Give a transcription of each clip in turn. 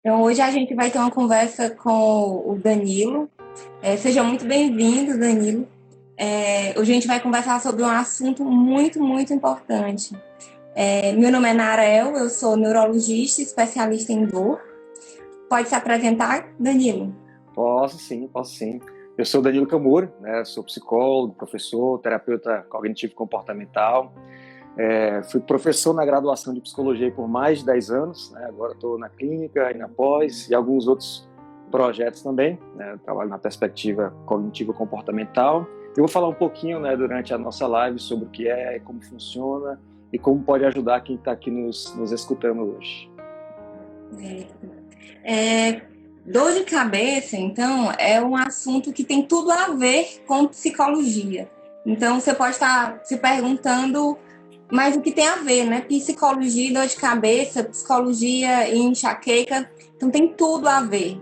Então, hoje a gente vai ter uma conversa com o Danilo. Seja muito bem-vindo, Danilo. Hoje a gente vai conversar sobre um assunto muito, muito importante. Meu nome é Narel, eu sou neurologista, especialista em dor. Pode se apresentar, Danilo? Posso sim, posso sim. Eu sou Danilo Camur, né? Sou psicólogo, professor, terapeuta cognitivo comportamental. Fui professor na graduação de psicologia por mais de 10 anos, né? Agora estou na clínica e na pós e alguns outros projetos também, né? Eu trabalho na perspectiva cognitivo comportamental. Eu vou falar um pouquinho, né, durante a nossa live sobre o que é, como funciona e como pode ajudar quem está aqui nos escutando hoje. Dor de cabeça, então, é um assunto que tem tudo a ver com psicologia. Então, você pode estar se perguntando, mas o que tem a ver, né? Psicologia e dor de cabeça, psicologia e enxaqueca, então tem tudo a ver.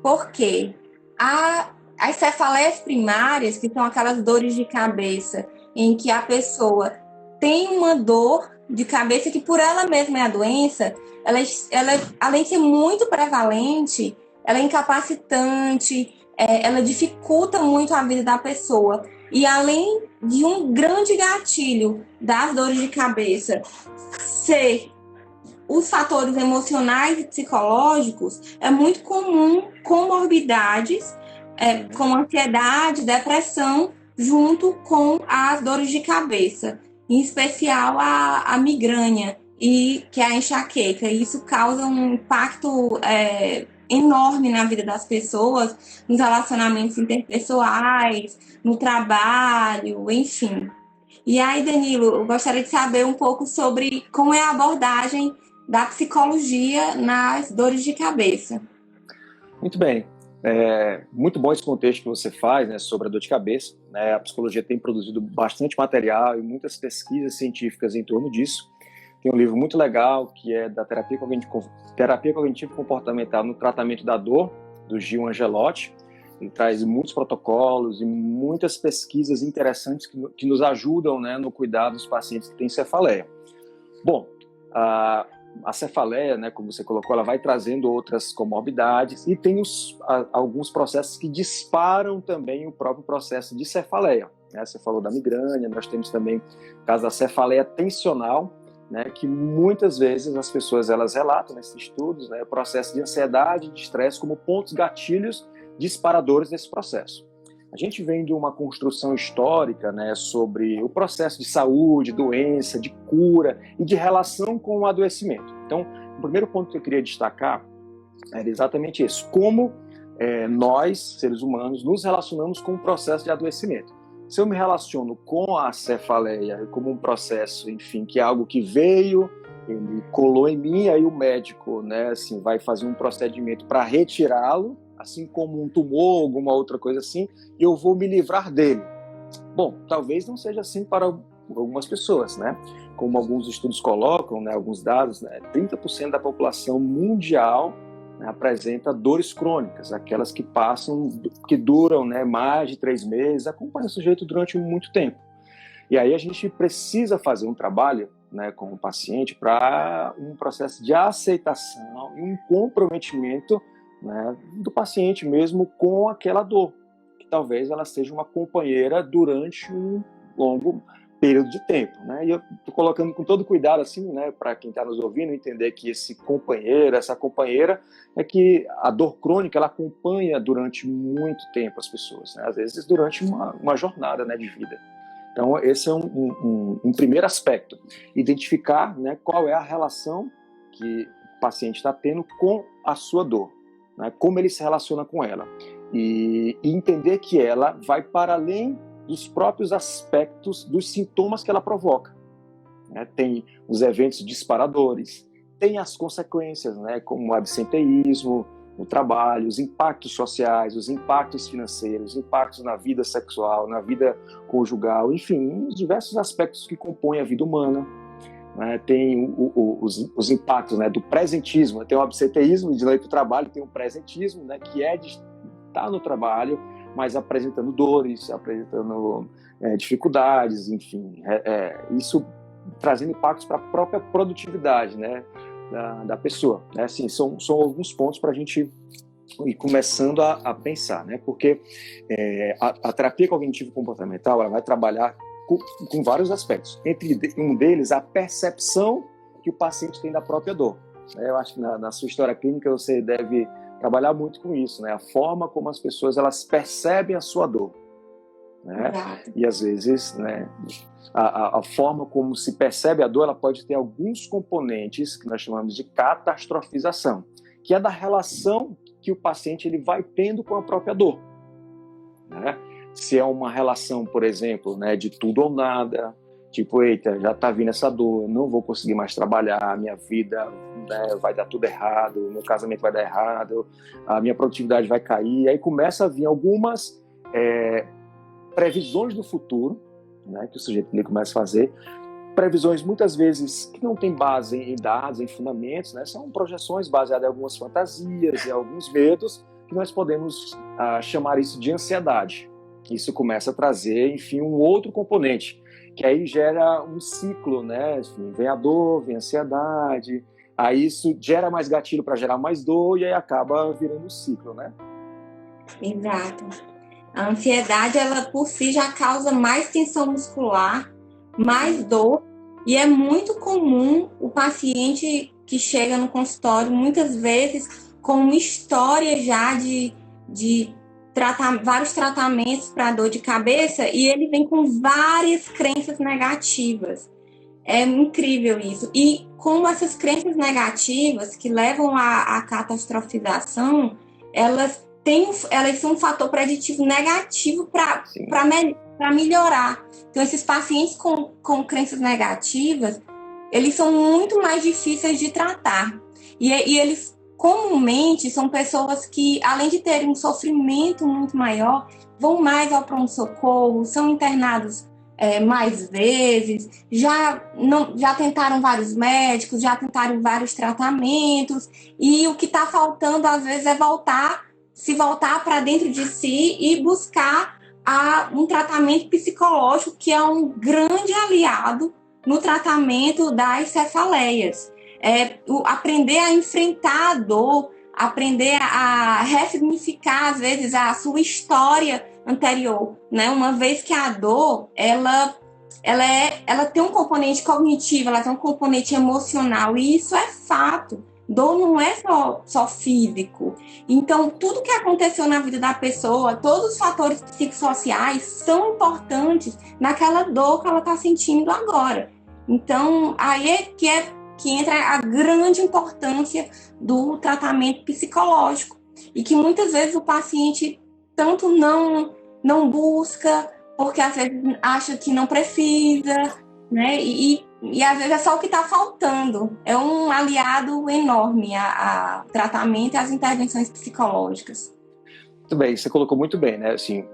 Por quê? As cefaleias primárias, que são aquelas dores de cabeça, em que a pessoa tem uma dor de cabeça que por ela mesma é a doença, ela além de ser muito prevalente, ela é incapacitante, ela dificulta muito a vida da pessoa. E além de um grande gatilho das dores de cabeça ser os fatores emocionais e psicológicos, é muito comum comorbidades, com ansiedade, depressão, junto com as dores de cabeça, em especial a migrânia e que é a enxaqueca. Isso causa um impacto enorme na vida das pessoas, nos relacionamentos interpessoais, no trabalho, enfim. E aí, Danilo, eu gostaria de saber um pouco sobre como é a abordagem da psicologia nas dores de cabeça. Muito bem. Muito bom esse contexto que você faz, né, sobre a dor de cabeça, né? A psicologia tem produzido bastante material e muitas pesquisas científicas em torno disso. Tem um livro muito legal que é da terapia cognitivo-comportamental no tratamento da dor, do Gil Angelotti. Ele traz muitos protocolos e muitas pesquisas interessantes que nos ajudam, né, no cuidado dos pacientes que têm cefaleia. Bom, a cefaleia, né, como você colocou, ela vai trazendo outras comorbidades e tem alguns processos que disparam também o próprio processo de cefaleia, né? Você falou da migrânia, nós temos também o caso da cefaleia tensional, né, que muitas vezes as pessoas elas relatam nesses estudos, né, o processo de ansiedade e de estresse como pontos gatilhos disparadores desse processo. A gente vem de uma construção histórica, né, sobre o processo de saúde, doença, de cura e de relação com o adoecimento. Então, o primeiro ponto que eu queria destacar era exatamente isso: como nós, seres humanos, nos relacionamos com o processo de adoecimento. Se eu me relaciono com a cefaleia como um processo, enfim, que é algo que veio, ele colou em mim, aí o médico, né, assim, vai fazer um procedimento para retirá-lo, assim como um tumor, alguma outra coisa assim, e eu vou me livrar dele. Bom, talvez não seja assim para algumas pessoas, né? Como alguns estudos colocam, né, alguns dados, né, 30% da população mundial, né, apresenta dores crônicas, aquelas que duram, né, mais de 3 meses, acompanham o sujeito durante muito tempo. E aí a gente precisa fazer um trabalho, né, com o paciente para um processo de aceitação e um comprometimento, né, do paciente mesmo com aquela dor, que talvez ela seja uma companheira durante um longo período de tempo, né? E eu estou colocando com todo cuidado assim, né, para quem está nos ouvindo entender que esse companheiro, essa companheira, é que a dor crônica ela acompanha durante muito tempo as pessoas, né? Às vezes durante uma jornada, né, de vida. Então esse é um primeiro aspecto, identificar, né, qual é a relação que o paciente está tendo com a sua dor, né, como ele se relaciona com ela e entender que ela vai para além dos próprios aspectos dos sintomas que ela provoca, né? Tem os eventos disparadores, tem as consequências, né, como o absenteísmo no trabalho, os impactos sociais, os impactos financeiros, os impactos na vida sexual, na vida conjugal, enfim, os diversos aspectos que compõem a vida humana. Tem os impactos, né, do presentismo, tem o absenteísmo de não ir para o trabalho, tem o presentismo, né, que é de estar no trabalho, mas apresentando dores, apresentando dificuldades, enfim, isso trazendo impactos para a própria produtividade, né? da pessoa, né? Assim, são alguns pontos para a gente ir começando a pensar, né? Porque a terapia cognitivo-comportamental, ela vai trabalhar com vários aspectos. Entre um deles, a percepção que o paciente tem da própria dor. Eu acho que na sua história clínica você deve trabalhar muito com isso, né? A forma como as pessoas elas percebem a sua dor, né? E às vezes, né, a forma como se percebe a dor, ela pode ter alguns componentes que nós chamamos de catastrofização, que é da relação que o paciente ele vai tendo com a própria dor, né? Se é uma relação, por exemplo, né, de tudo ou nada, tipo, eita, já está vindo essa dor, não vou conseguir mais trabalhar, minha vida, né, vai dar tudo errado, meu casamento vai dar errado, a minha produtividade vai cair. Aí começa a vir algumas previsões do futuro, né, que o sujeito ele começa a fazer, previsões muitas vezes que não têm base em dados, em fundamentos, né, são projeções baseadas em algumas fantasias, em alguns medos, que nós podemos chamar isso de ansiedade. Isso começa a trazer, enfim, um outro componente, que aí gera um ciclo, né? Enfim, vem a dor, vem a ansiedade, aí isso gera mais gatilho para gerar mais dor e aí acaba virando um ciclo, né? Exato. A ansiedade, ela por si já causa mais tensão muscular, mais dor, e é muito comum o paciente que chega no consultório, muitas vezes, com uma história já de vários tratamentos para dor de cabeça, e ele vem com várias crenças negativas. É incrível isso. E como essas crenças negativas que levam à catastrofização, elas são um fator preditivo negativo para melhorar. Então, esses pacientes com crenças negativas, eles são muito mais difíceis de tratar. E eles comumente são pessoas que, além de terem um sofrimento muito maior, vão mais ao pronto-socorro, são internados mais vezes, já tentaram vários médicos, já tentaram vários tratamentos, e o que está faltando, às vezes, é se voltar para dentro de si e buscar um tratamento psicológico, que é um grande aliado no tratamento das cefaleias. Aprender a enfrentar a dor, aprender a ressignificar, às vezes, a sua história anterior, né? Uma vez que a dor, ela tem um componente cognitivo, ela tem um componente emocional, e isso é fato. Dor não é só físico. Então, tudo que aconteceu na vida da pessoa, todos os fatores psicossociais são importantes naquela dor que ela está sentindo agora. Então, aí é que entra a grande importância do tratamento psicológico, e que muitas vezes o paciente tanto não busca, porque às vezes acha que não precisa, né? E às vezes é só o que está faltando. É um aliado enorme a tratamento e às intervenções psicológicas. Muito bem, você colocou muito bem, né? Assim,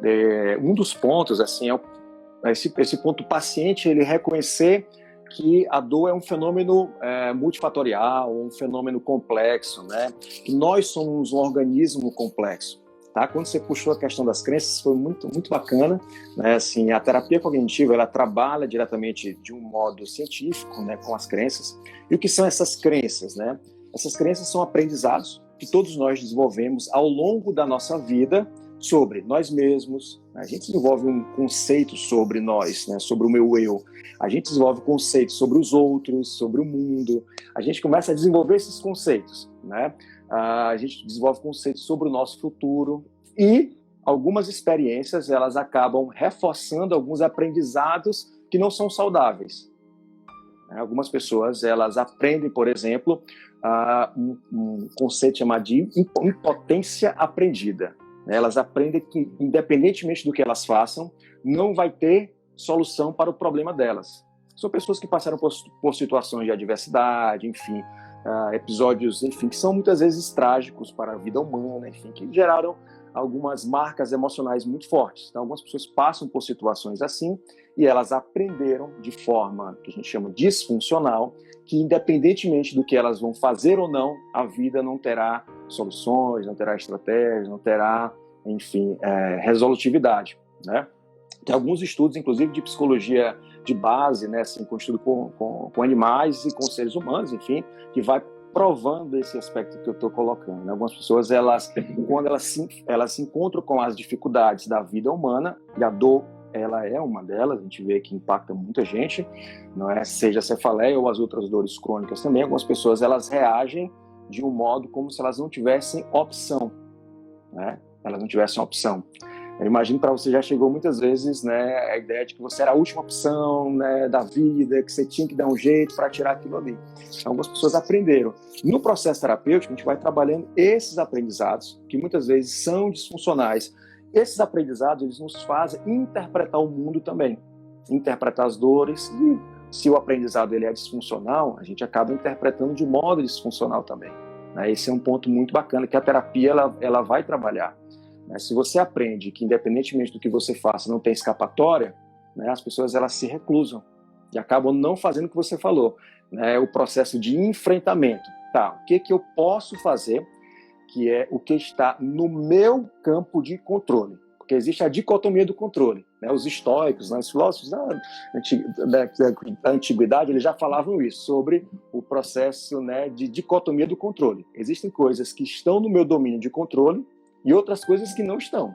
um dos pontos, assim, é esse ponto do paciente, ele reconhecer que a dor é um fenômeno multifatorial, um fenômeno complexo, né? Que nós somos um organismo complexo, tá? Quando você puxou a questão das crenças, foi muito, muito bacana, né? Assim, a terapia cognitiva, ela trabalha diretamente de um modo científico, né, com as crenças. E o que são essas crenças, né? Essas crenças são aprendizados que todos nós desenvolvemos ao longo da nossa vida sobre nós mesmos. A gente desenvolve um conceito sobre nós, né, sobre o meu eu. A gente desenvolve conceitos sobre os outros, sobre o mundo. A gente começa a desenvolver esses conceitos, né? A gente desenvolve conceitos sobre o nosso futuro, e algumas experiências elas acabam reforçando alguns aprendizados que não são saudáveis. Algumas pessoas elas aprendem, por exemplo, um conceito chamado de impotência aprendida. Elas aprendem que, independentemente do que elas façam, não vai ter solução para o problema delas. São pessoas que passaram por situações de adversidade, enfim, episódios, enfim, que são muitas vezes trágicos para a vida humana, enfim, que geraram algumas marcas emocionais muito fortes. Então, algumas pessoas passam por situações assim e elas aprenderam de forma que a gente chama disfuncional, que independentemente do que elas vão fazer ou não, a vida não terá soluções, não terá estratégias, não terá, enfim, resolutividade, né? Tem alguns estudos, inclusive, de psicologia de base, né, assim, com estudo com animais e com seres humanos, enfim, que vai provando esse aspecto que eu estou colocando, né? Algumas pessoas, quando elas se encontram com as dificuldades da vida humana, e a dor, ela é uma delas, a gente vê que impacta muita gente, não é? Seja a cefaleia ou as outras dores crônicas também, algumas pessoas, elas reagem de um modo como se elas não tivessem opção, né? Elas não tivessem opção. Eu imagino para você já chegou muitas vezes, né, a ideia de que você era a última opção, né, da vida, que você tinha que dar um jeito para tirar aquilo ali. Algumas pessoas aprenderam. No processo terapêutico, a gente vai trabalhando esses aprendizados, que muitas vezes são disfuncionais. Esses aprendizados, eles nos fazem interpretar o mundo também, interpretar as dores. E se o aprendizado ele é disfuncional, a gente acaba interpretando de modo disfuncional também, né? Esse é um ponto muito bacana que a terapia ela vai trabalhar. Se você aprende que, independentemente do que você faça, não tem escapatória, né, as pessoas elas se reclusam e acabam não fazendo o que você falou, né, o processo de enfrentamento. Tá, o que eu posso fazer, que é o que está no meu campo de controle? Porque existe a dicotomia do controle, né? Os estoicos, né, os filósofos da antiguidade, eles já falavam isso, sobre o processo, né, de dicotomia do controle. Existem coisas que estão no meu domínio de controle e outras coisas que não estão,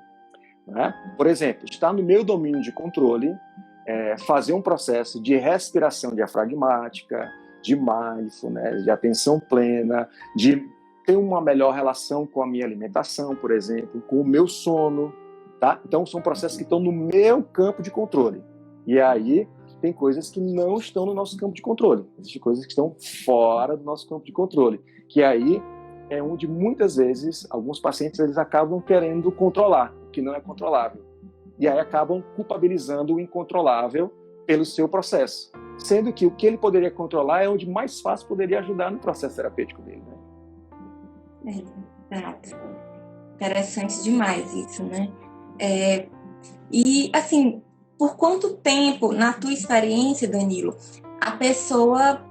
né? Por exemplo, está no meu domínio de controle fazer um processo de respiração diafragmática, de mindfulness, de atenção plena, de ter uma melhor relação com a minha alimentação, por exemplo, com o meu sono, tá? Então, são processos que estão no meu campo de controle. E aí, tem coisas que não estão no nosso campo de controle. Existem coisas que estão fora do nosso campo de controle, que aí é onde muitas vezes alguns pacientes eles acabam querendo controlar o que não é controlável e aí acabam culpabilizando o incontrolável pelo seu processo, sendo que o que ele poderia controlar é onde mais fácil poderia ajudar no processo terapêutico dele, né? Exato. Interessante demais isso, né? E assim, por quanto tempo, na tua experiência, Danilo, a pessoa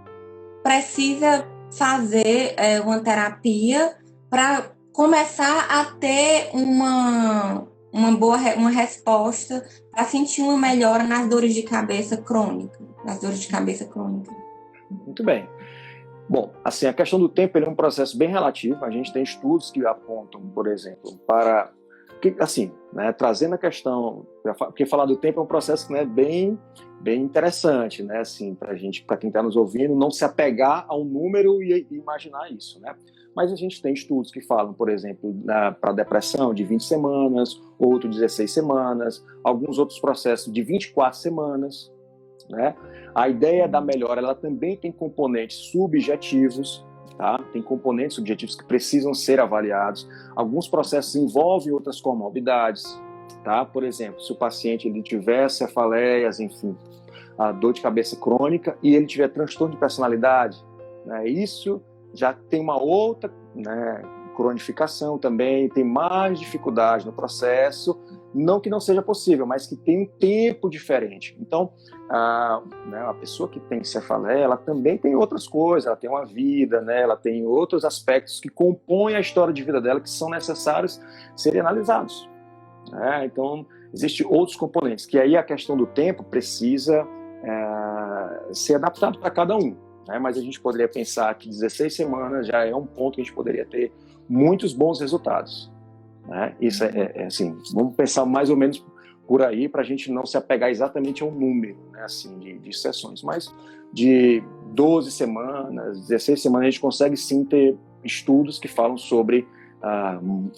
precisa fazer uma terapia para começar a ter uma resposta, para sentir uma melhora nas dores de cabeça crônica, Muito bem. Bom, assim, a questão do tempo ele é um processo bem relativo. A gente tem estudos que apontam, por exemplo, para assim, né, trazendo a questão, porque falar do tempo é um processo, né, bem interessante, né, assim, para quem está nos ouvindo, não se apegar a um número e imaginar isso, né? Mas a gente tem estudos que falam, por exemplo, para depressão de 20 semanas, outro 16 semanas, alguns outros processos de 24 semanas, né? A ideia da melhora, ela também tem componentes subjetivos, tá? Tem componentes subjetivos que precisam ser avaliados. Alguns processos envolvem outras comorbidades, tá? Por exemplo, se o paciente ele tiver cefaleias, enfim, a dor de cabeça crônica e ele tiver transtorno de personalidade, né? Isso já tem uma outra, né, cronificação também, tem mais dificuldade no processo, não que não seja possível, mas que tem um tempo diferente. Então, a pessoa que tem cefaleia, ela também tem outras coisas, ela tem uma vida, né, ela tem outros aspectos que compõem a história de vida dela que são necessários serem analisados, né? Então, existem outros componentes, que aí a questão do tempo precisa ser adaptado para cada um, né? Mas a gente poderia pensar que 16 semanas já é um ponto que a gente poderia ter muitos bons resultados, né? Isso assim, vamos pensar mais ou menos por aí, para a gente não se apegar exatamente a um número, né, assim, de sessões, mas de 12 semanas, 16 semanas, a gente consegue sim ter estudos que falam sobre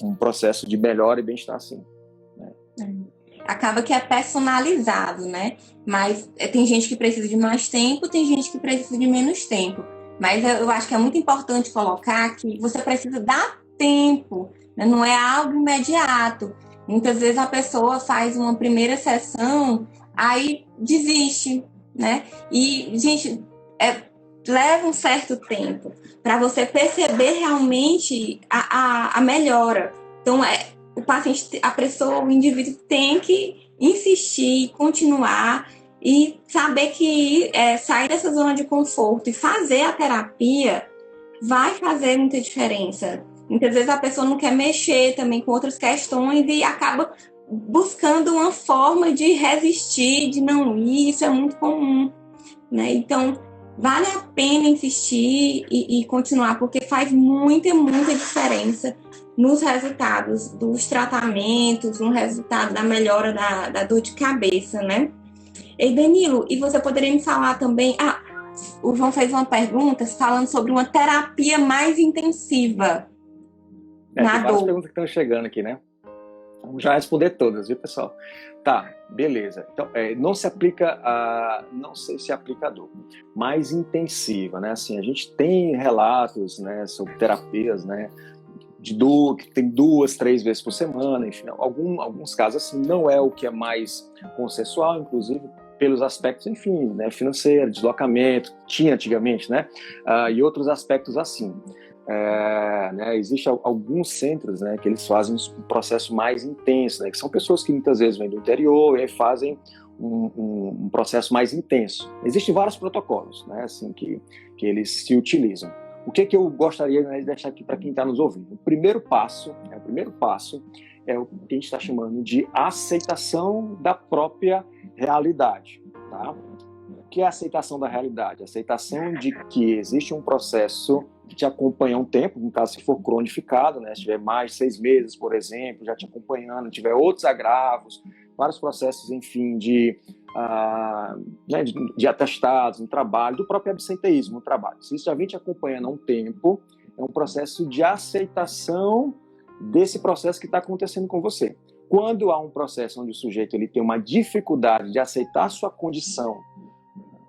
um processo de melhora e bem-estar, sim, né? Acaba que é personalizado, né? Mas tem gente que precisa de mais tempo, tem gente que precisa de menos tempo. Mas eu acho que é muito importante colocar que você precisa dar tempo, né? Não é algo imediato. Muitas vezes a pessoa faz uma primeira sessão, aí desiste, né? E, gente, leva um certo tempo para você perceber realmente a melhora. Então, o paciente, a pessoa, o indivíduo tem que insistir, continuar e saber que sair dessa zona de conforto e fazer a terapia vai fazer muita diferença. Muitas vezes a pessoa não quer mexer também com outras questões e acaba buscando uma forma de resistir, de não ir, isso é muito comum, né? Então, vale a pena insistir e continuar, porque faz muita, muita diferença nos resultados dos tratamentos, no resultado da melhora da dor de cabeça, né? E Danilo, e você poderia me falar também... o João fez uma pergunta falando sobre uma terapia mais intensiva na Tem várias dor. perguntas que estão chegando aqui, né? Vamos já responder todas, viu, pessoal? Tá, beleza. Então, não se aplica não sei se aplica a dor, mais intensiva, né? Assim, a gente tem relatos, né, sobre terapias, né, de dor, que tem 2, 3 vezes por semana, enfim, alguns casos assim, não é o que é mais consensual, inclusive pelos aspectos, enfim, né, financeiro, deslocamento, tinha antigamente, né, e outros aspectos assim. Né, existe alguns centros, né, que eles fazem um processo mais intenso, né, que são pessoas que muitas vezes vêm do interior e aí fazem um processo mais intenso. Existem vários protocolos, né, assim, que eles se utilizam. O que eu gostaria de deixar aqui para quem está nos ouvindo? O primeiro passo é o que a gente está chamando de aceitação da própria realidade. Tá? O que é a aceitação da realidade? A aceitação de que existe um processo que te acompanha um tempo, no caso se for cronificado, né? Se tiver mais de 6 meses, por exemplo, já te acompanhando, tiver outros agravos, vários processos, enfim, né, de atestados no trabalho, do próprio absenteísmo no trabalho. Se isso já vem te acompanhando há um tempo, é um processo de aceitação desse processo que está acontecendo com você. Quando há um processo onde o sujeito ele tem uma dificuldade de aceitar a sua condição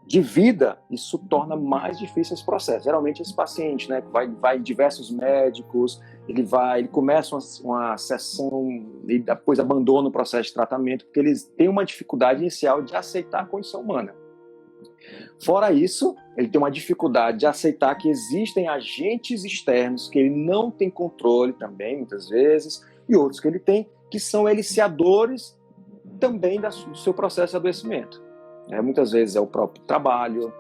de vida, isso torna mais difícil esse processo. Geralmente esse paciente, né, vai em diversos médicos, ele começa uma sessão e depois abandona o processo de tratamento porque eles têm uma dificuldade inicial de aceitar a condição humana. Fora isso, ele tem uma dificuldade de aceitar que existem agentes externos que ele não tem controle também, muitas vezes, e outros que ele tem, que são eliciadores também do seu processo de adoecimento. Muitas vezes é o próprio trabalho,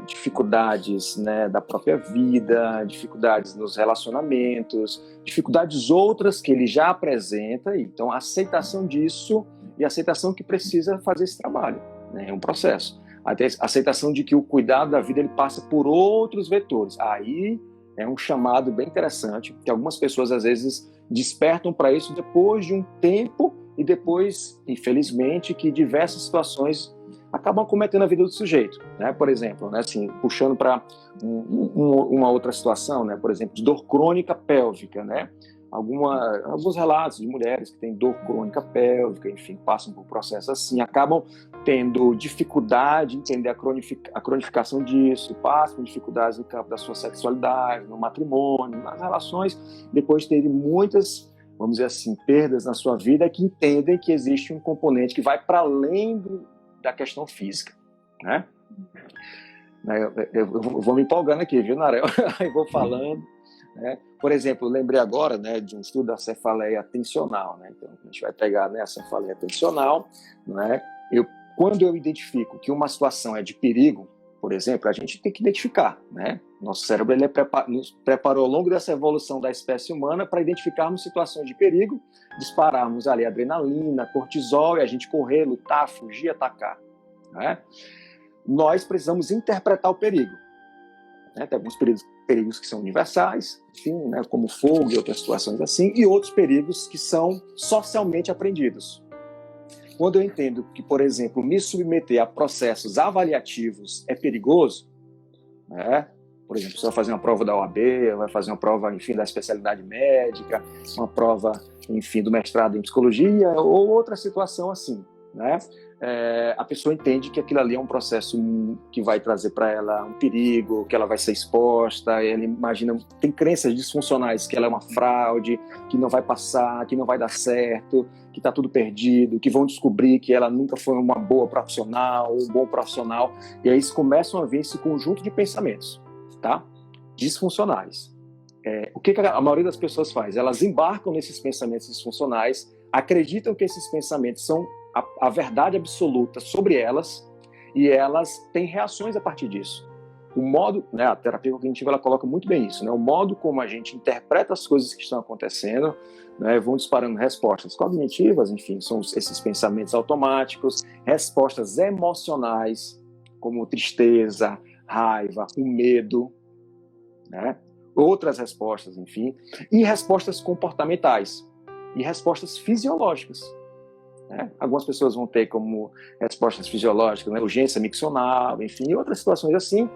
dificuldades, né, da própria vida, dificuldades nos relacionamentos, dificuldades outras que ele já apresenta, então a aceitação disso e a aceitação que precisa fazer esse trabalho, né, é um processo. A aceitação de que o cuidado da vida ele passa por outros vetores. Aí é um chamado bem interessante, que algumas pessoas às vezes despertam para isso depois de um tempo e depois, infelizmente, que diversas situações acabam cometendo a vida do sujeito, né? Por exemplo, né, assim, puxando para uma outra situação, né? Por exemplo, de dor crônica pélvica, né? Alguns relatos de mulheres que têm dor crônica pélvica, enfim, passam por processo assim, acabam tendo dificuldade em entender a cronificação disso, passam por dificuldades no campo da sua sexualidade, no matrimônio, nas relações, depois de terem muitas, vamos dizer assim, perdas na sua vida, que entendem que existe um componente que vai para além da questão física, né? Eu vou me empolgando aqui, viu, Narel? Eu vou falando, né? Por exemplo, eu lembrei agora, né, de um estudo da cefaleia tensional, né? Então, a gente vai pegar, né, a cefaleia tensional, né? Quando eu identifico que uma situação é de perigo, por exemplo, a gente tem que identificar, né? Nosso cérebro ele nos preparou ao longo dessa evolução da espécie humana para identificarmos situações de perigo, dispararmos ali adrenalina, cortisol e a gente correr, lutar, fugir, atacar, né? Nós precisamos interpretar o perigo, né? Tem alguns perigos que são universais, enfim, né? Como fogo e outras situações assim, e outros perigos que são socialmente aprendidos. Quando eu entendo que, por exemplo, me submeter a processos avaliativos é perigoso, né? Por exemplo, você vai fazer uma prova da OAB, vai fazer uma prova, enfim, da especialidade médica, uma prova, enfim, do mestrado em psicologia ou outra situação assim, né? A pessoa entende que aquilo ali é um processo que vai trazer para ela um perigo, que ela vai ser exposta, ela imagina, tem crenças disfuncionais, que ela é uma fraude, que não vai passar, que não vai dar certo, que está tudo perdido, que vão descobrir que ela nunca foi uma boa profissional, um bom profissional, e aí começam a vir esse conjunto de pensamentos, tá? Disfuncionais. O que a maioria das pessoas faz? Elas embarcam nesses pensamentos disfuncionais, acreditam que esses pensamentos são a verdade absoluta sobre elas e elas têm reações a partir disso. O modo, né, a terapia cognitiva ela coloca muito bem isso, né, o modo como a gente interpreta as coisas que estão acontecendo, né, vão disparando respostas cognitivas, enfim, são esses pensamentos automáticos, respostas emocionais, como tristeza, raiva, o medo, né? Outras respostas, enfim, e respostas comportamentais e respostas fisiológicas. Né? Algumas pessoas vão ter como respostas fisiológicas, né? Urgência miccional, enfim, outras situações assim.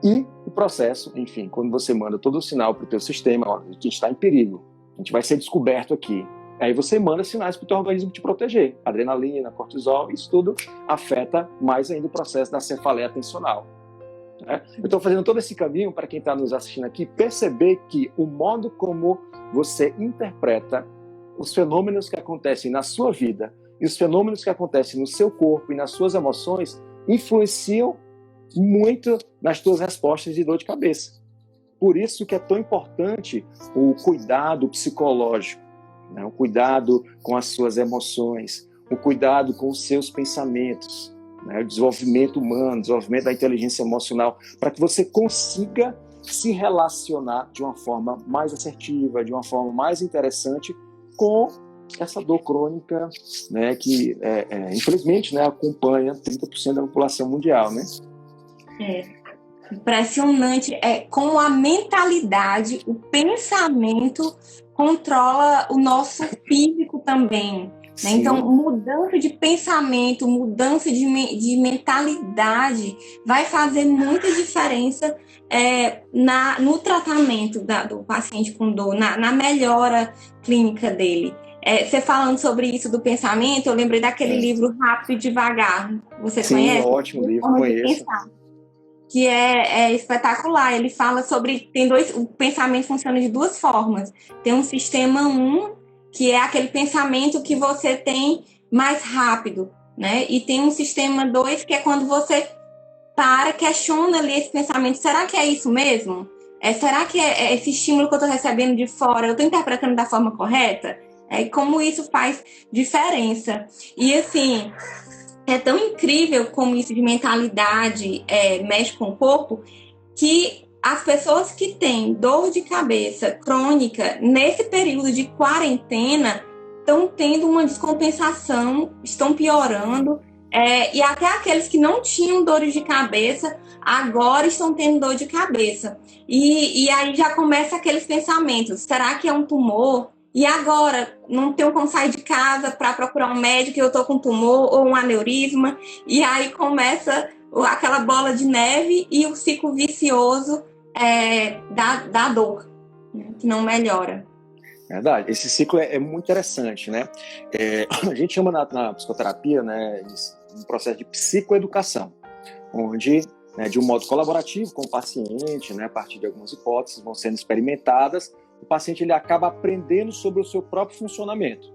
E o processo, enfim, quando você manda todo o sinal para o teu sistema, ó, a gente está em perigo, a gente vai ser descoberto aqui. Aí você manda sinais para o teu organismo te proteger. Adrenalina, cortisol, isso tudo afeta mais ainda o processo da cefaleia atencional. Né? Eu estou fazendo todo esse caminho para quem está nos assistindo aqui perceber que o modo como você interpreta os fenômenos que acontecem na sua vida e os fenômenos que acontecem no seu corpo e nas suas emoções influenciam muito nas tuas respostas de dor de cabeça. Por isso que é tão importante o cuidado psicológico, né? O cuidado com as suas emoções, o cuidado com os seus pensamentos, né? O desenvolvimento humano, o desenvolvimento da inteligência emocional, para que você consiga se relacionar de uma forma mais assertiva, de uma forma mais interessante com essa dor crônica, né? Que, infelizmente, né, acompanha 30% da população mundial, né? Impressionante como a mentalidade, o pensamento controla o nosso físico também. Né? Então, mudança de pensamento, mudança de mentalidade vai fazer muita diferença no tratamento do paciente com dor, na melhora clínica dele. Você falando sobre isso do pensamento, eu lembrei daquele livro Rápido e Devagar. Você conhece? Sim, ótimo livro, conheço. Que é espetacular. Ele fala sobre... o pensamento funciona de duas formas. Tem um sistema 1, que é aquele pensamento que você tem mais rápido, né? E tem um sistema 2, que é quando você questiona ali esse pensamento. Será que é isso mesmo? Será que esse estímulo que eu estou recebendo de fora, eu estou interpretando da forma correta? Como isso faz diferença. E assim... É tão incrível como isso de mentalidade mexe com o corpo, que as pessoas que têm dor de cabeça crônica, nesse período de quarentena, estão tendo uma descompensação, estão piorando, e até aqueles que não tinham dores de cabeça, agora estão tendo dor de cabeça. E aí já começa aqueles pensamentos, será que é um tumor? E agora, não tenho como sair de casa para procurar um médico, eu estou com tumor ou um aneurisma. E aí começa aquela bola de neve e o ciclo vicioso da dor, né, que não melhora. Verdade, esse ciclo é muito interessante, né? A gente chama na psicoterapia, né, um processo de psicoeducação, onde, né, de um modo colaborativo com o paciente, né, a partir de algumas hipóteses vão sendo experimentadas, o paciente ele acaba aprendendo sobre o seu próprio funcionamento.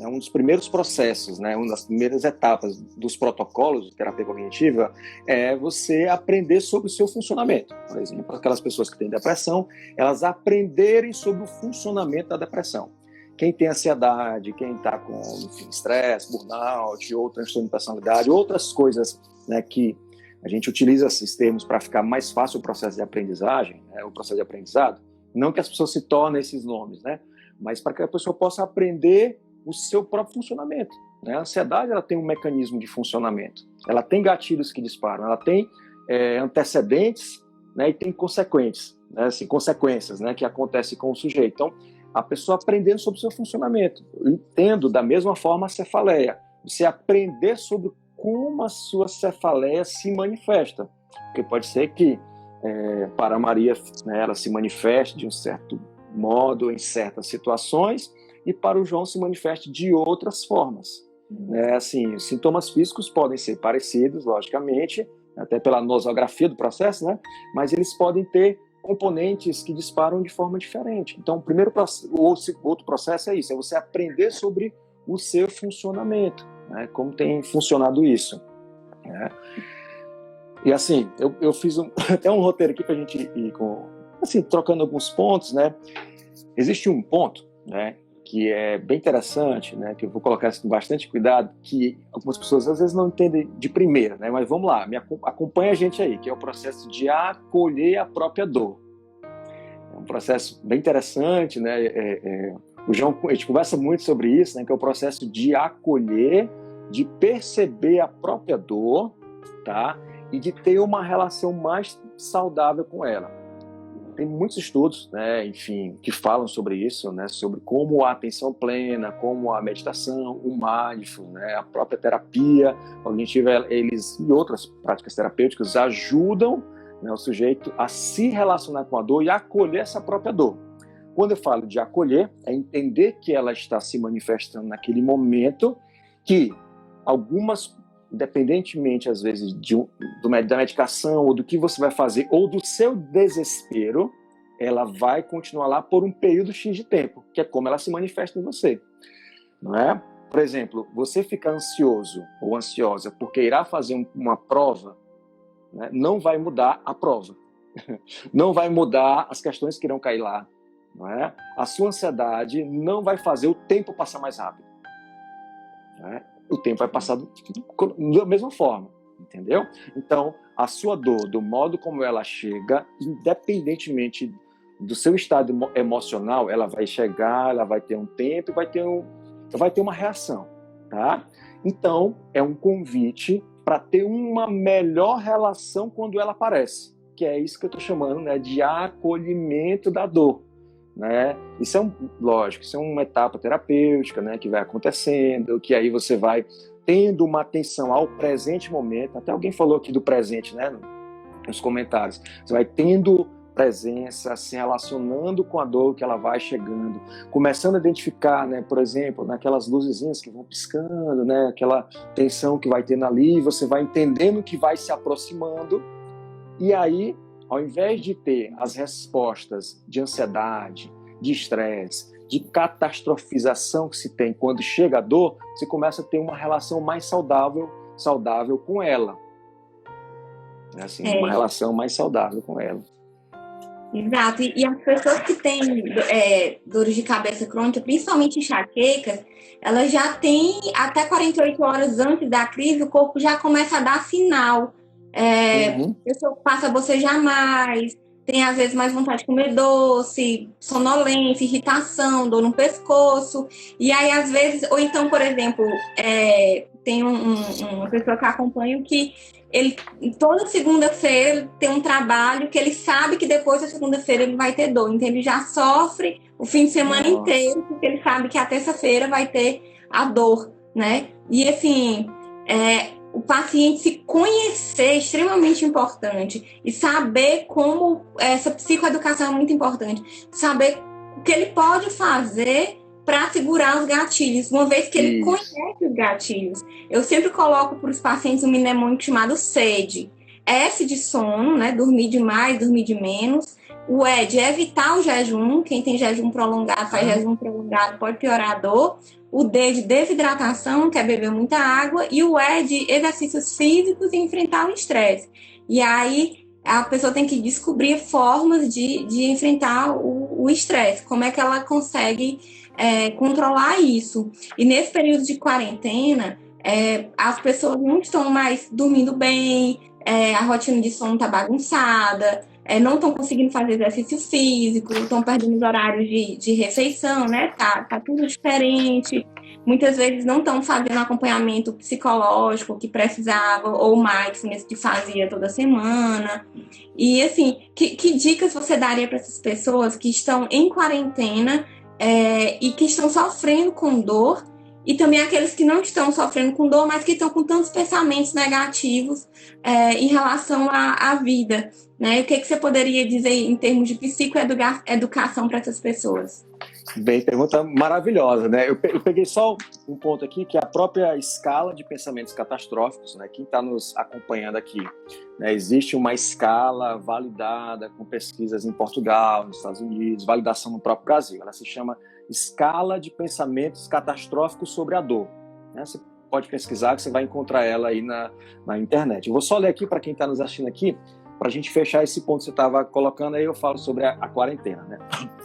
É um dos primeiros processos, né, uma das primeiras etapas dos protocolos de terapia cognitiva é você aprender sobre o seu funcionamento. Por exemplo, aquelas pessoas que têm depressão, elas aprenderem sobre o funcionamento da depressão. Quem tem ansiedade, quem está com estresse, burnout, ou transtorno de personalidade, outras coisas, né, que a gente utiliza esses termos para ficar mais fácil o processo de aprendizagem, né, o processo de aprendizado. Não que as pessoas se tornem esses nomes, né? Mas para que a pessoa possa aprender o seu próprio funcionamento. Né? A ansiedade ela tem um mecanismo de funcionamento. Ela tem gatilhos que disparam, ela tem antecedentes, né, e tem consequências, né, assim, consequências, né, que acontecem com o sujeito. Então, a pessoa aprendendo sobre o seu funcionamento, entendo da mesma forma a cefaleia. Você aprender sobre como a sua cefaleia se manifesta. Porque pode ser que para a Maria, né, ela se manifeste de um certo modo em certas situações e para o João se manifeste de outras formas. Assim, os sintomas físicos podem ser parecidos, logicamente, até pela nosografia do processo, né? Mas eles podem ter componentes que disparam de forma diferente. Então, o outro processo é isso, é você aprender sobre o seu funcionamento, né? Como tem funcionado isso, né? E assim, eu fiz até um roteiro aqui para a gente ir trocando alguns pontos, né? Existe um ponto, né, que é bem interessante, né, que eu vou colocar com bastante cuidado, que algumas pessoas às vezes não entendem de primeira, né? Mas vamos lá, acompanha a gente aí, que é o processo de acolher a própria dor. É um processo bem interessante, né? O João, a gente conversa muito sobre isso, né, que é o processo de acolher, de perceber a própria dor, tá? e de ter uma relação mais saudável com ela. Tem muitos estudos, né, enfim, que falam sobre isso, né, sobre como a atenção plena, como a meditação, o mindfulness, né, a própria terapia cognitiva, eles e outras práticas terapêuticas ajudam, né, o sujeito a se relacionar com a dor e acolher essa própria dor. Quando eu falo de acolher, é entender que ela está se manifestando naquele momento, que algumas, independentemente, às vezes, da medicação, ou do que você vai fazer, ou do seu desespero, ela vai continuar lá por um período X de tempo, que é como ela se manifesta em você. Não é? Por exemplo, você fica ansioso ou ansiosa porque irá fazer uma prova, né? Não vai mudar a prova. Não vai mudar as questões que irão cair lá. Não é? A sua ansiedade não vai fazer o tempo passar mais rápido. Não é? O tempo vai passar da mesma forma, entendeu? Então, a sua dor, do modo como ela chega, independentemente do seu estado emocional, ela vai chegar, ela vai ter um tempo, vai ter uma reação, tá? Então, é um convite para ter uma melhor relação quando ela aparece, que é isso que eu estou chamando, né, de acolhimento da dor. Né? Isso lógico, isso é uma etapa terapêutica, né, que vai acontecendo, que aí você vai tendo uma atenção ao presente momento. Até alguém falou aqui do presente, né, nos comentários. Você vai tendo presença, se relacionando com a dor que ela vai chegando, começando a identificar, né, por exemplo, naquelas luzezinhas que vão piscando, né, aquela tensão que vai tendo ali, você vai entendendo que vai se aproximando, e aí, ao invés de ter as respostas de ansiedade, de estresse, de catastrofização que se tem quando chega a dor, você começa a ter uma relação mais saudável com ela. Assim, uma relação mais saudável com ela. Exato. E as pessoas que têm dores de cabeça crônica, principalmente enxaquecas, elas já têm, até 48 horas antes da crise, o corpo já começa a dar sinal. A pessoa passa a bocejar mais, tem às vezes mais vontade de comer doce, sonolência, irritação, dor no pescoço. E aí, às vezes, ou então, por exemplo, tem uma pessoa que eu acompanho que ele, toda segunda-feira, tem um trabalho que ele sabe que depois da segunda-feira ele vai ter dor. Então, ele já sofre o fim de semana inteiro, porque ele sabe que a terça-feira vai ter a dor, né? E, assim, o paciente se conhecer é extremamente importante. E saber como... Essa psicoeducação é muito importante. Saber o que ele pode fazer para segurar os gatilhos, uma vez que ele conhece os gatilhos. Eu sempre coloco para os pacientes um mnemônico chamado SED. S de sono, né? Dormir demais, dormir de menos. O E de evitar o jejum. Quem tem jejum prolongado, faz jejum prolongado, pode piorar a dor. O D de desidratação, que é beber muita água. E o E de exercícios físicos e enfrentar o estresse. E aí a pessoa tem que descobrir formas de enfrentar o estresse. Como é que ela consegue controlar isso. E nesse período de quarentena, as pessoas não estão mais dormindo bem, a rotina de sono está bagunçada, não estão conseguindo fazer exercício físico, estão perdendo os horários de refeição, né? Tá tudo diferente. Muitas vezes não estão fazendo acompanhamento psicológico que precisava, ou mindfulness que fazia toda semana. E, assim, que dicas você daria para essas pessoas que estão em quarentena e que estão sofrendo com dor, e também aqueles que não estão sofrendo com dor, mas que estão com tantos pensamentos negativos em relação à vida, né? O que você poderia dizer em termos de psicoeducação para essas pessoas? Bem, pergunta maravilhosa, né? Eu peguei só um ponto aqui, que é a própria escala de pensamentos catastróficos, né? Quem está nos acompanhando aqui, né? Existe uma escala validada com pesquisas em Portugal, nos Estados Unidos, validação no próprio Brasil. Ela se chama Escala de Pensamentos Catastróficos sobre a Dor, né? Você pode pesquisar, que você vai encontrar ela aí na internet. Eu vou só ler aqui para quem está nos assistindo aqui, para a gente fechar esse ponto que você estava colocando, aí eu falo sobre a quarentena, né?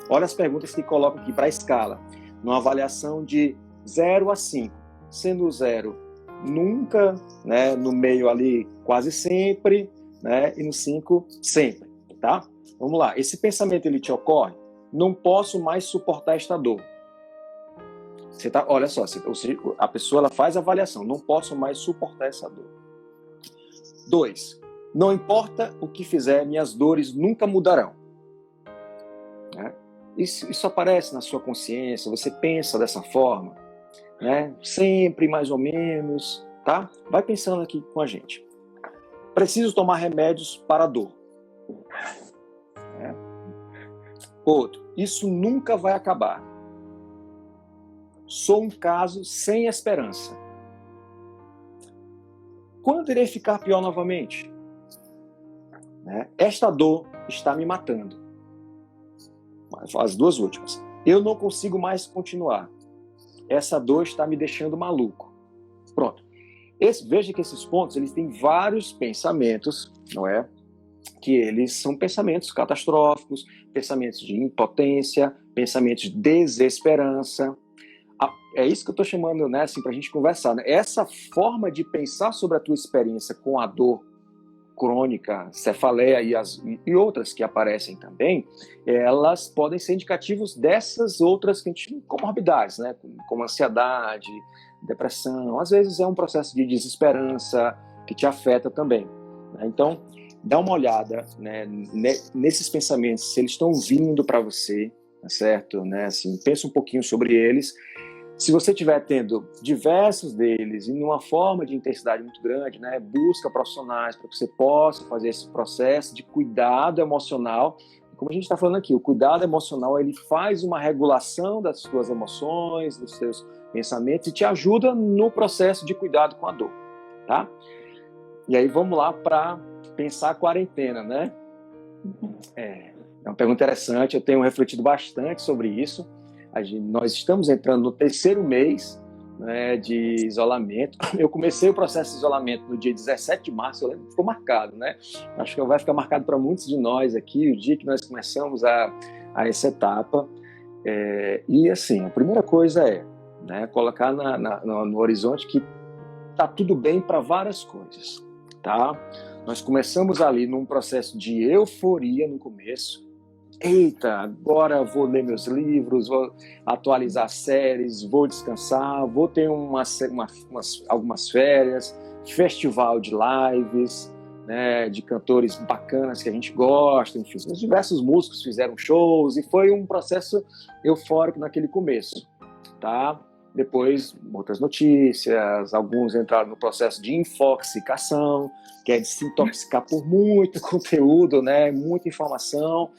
Olha as perguntas que colocam aqui para a escala. Numa avaliação de 0 a 5, sendo o 0 nunca, né? No meio ali quase sempre, né? E no 5 sempre, tá? Vamos lá. Esse pensamento ele te ocorre? Não posso mais suportar esta dor. Olha só, a pessoa ela faz a avaliação. Não posso mais suportar essa dor. 2. Não importa o que fizer, minhas dores nunca mudarão. Né? Isso aparece na sua consciência, você pensa dessa forma, né? Sempre mais ou menos, tá? Vai pensando aqui com a gente. Preciso tomar remédios para a dor. Né? Outro, isso nunca vai acabar. Sou um caso sem esperança. Quando irei ficar pior novamente? Né? Esta dor está me matando. As duas últimas. Eu não consigo mais continuar. Essa dor está me deixando maluco. Pronto. Veja que esses pontos, eles têm vários pensamentos, não é? Que eles são pensamentos catastróficos, pensamentos de impotência, pensamentos de desesperança. É isso que eu estou chamando, né, assim, para a gente conversar. Né? Essa forma de pensar sobre a tua experiência com a dor crônica, cefaleia e outras que aparecem também, elas podem ser indicativos dessas outras comorbidades, né? Como ansiedade, depressão. Às vezes é um processo de desesperança que te afeta também. Né? Então, dá uma olhada, né, nesses pensamentos, se eles estão vindo para você, tá certo? Né? Assim, pensa um pouquinho sobre eles. Se você estiver tendo diversos deles em uma forma de intensidade muito grande, né, busca profissionais para que você possa fazer esse processo de cuidado emocional. Como a gente está falando aqui, o cuidado emocional ele faz uma regulação das suas emoções, dos seus pensamentos e te ajuda no processo de cuidado com a dor, tá? E aí vamos lá para pensar a quarentena, né? É uma pergunta interessante, eu tenho refletido bastante sobre isso. Nós estamos entrando no 3º mês, né, de isolamento. Eu comecei o processo de isolamento no dia 17 de março, eu lembro que ficou marcado, né? Acho que vai ficar marcado para muitos de nós aqui, o dia que nós começamos a essa etapa. E assim, a primeira coisa é, né, colocar no horizonte que está tudo bem para várias coisas, tá? Nós começamos ali num processo de euforia no começo. Eita, agora vou ler meus livros, vou atualizar séries, vou descansar, vou ter algumas férias, festival de lives, né, de cantores bacanas que a gente gosta, enfim, os diversos músicos fizeram shows e foi um processo eufórico naquele começo, tá? Depois, outras notícias, alguns entraram no processo de infoxicação, que é de se intoxicar por muito conteúdo, né? Muita informação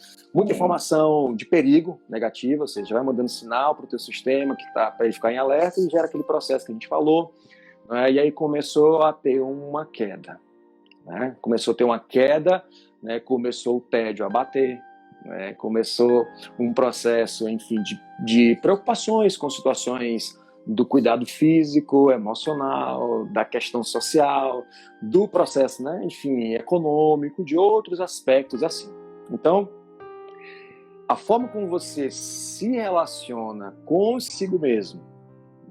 de perigo negativa, ou seja, vai mandando sinal para o teu sistema que tá para ele ficar em alerta e gera aquele processo que a gente falou, né? E aí começou a ter uma queda, né? Começou a ter uma queda, né? Começou o tédio a bater, né? Começou um processo, enfim, de preocupações com situações do cuidado físico, emocional, da questão social, do processo, né, enfim, econômico, de outros aspectos assim. Então, a forma como você se relaciona consigo mesmo,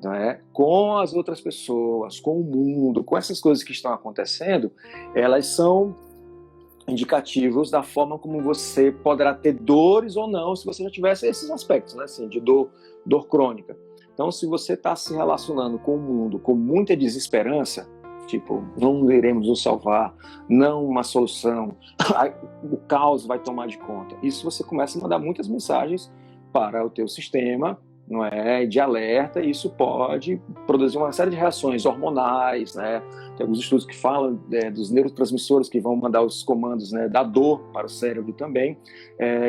né, com as outras pessoas, com o mundo, com essas coisas que estão acontecendo, elas são indicativos da forma como você poderá ter dores ou não, se você já tivesse esses aspectos, né, assim, de dor crônica. Então, se você está se relacionando com o mundo com muita desesperança, tipo, não iremos nos salvar, não uma solução, o caos vai tomar de conta. Isso você começa a mandar muitas mensagens para o teu sistema, não é, de alerta, e isso pode produzir uma série de reações hormonais, né? Tem alguns estudos que falam dos neurotransmissores que vão mandar os comandos, né, da dor para o cérebro também,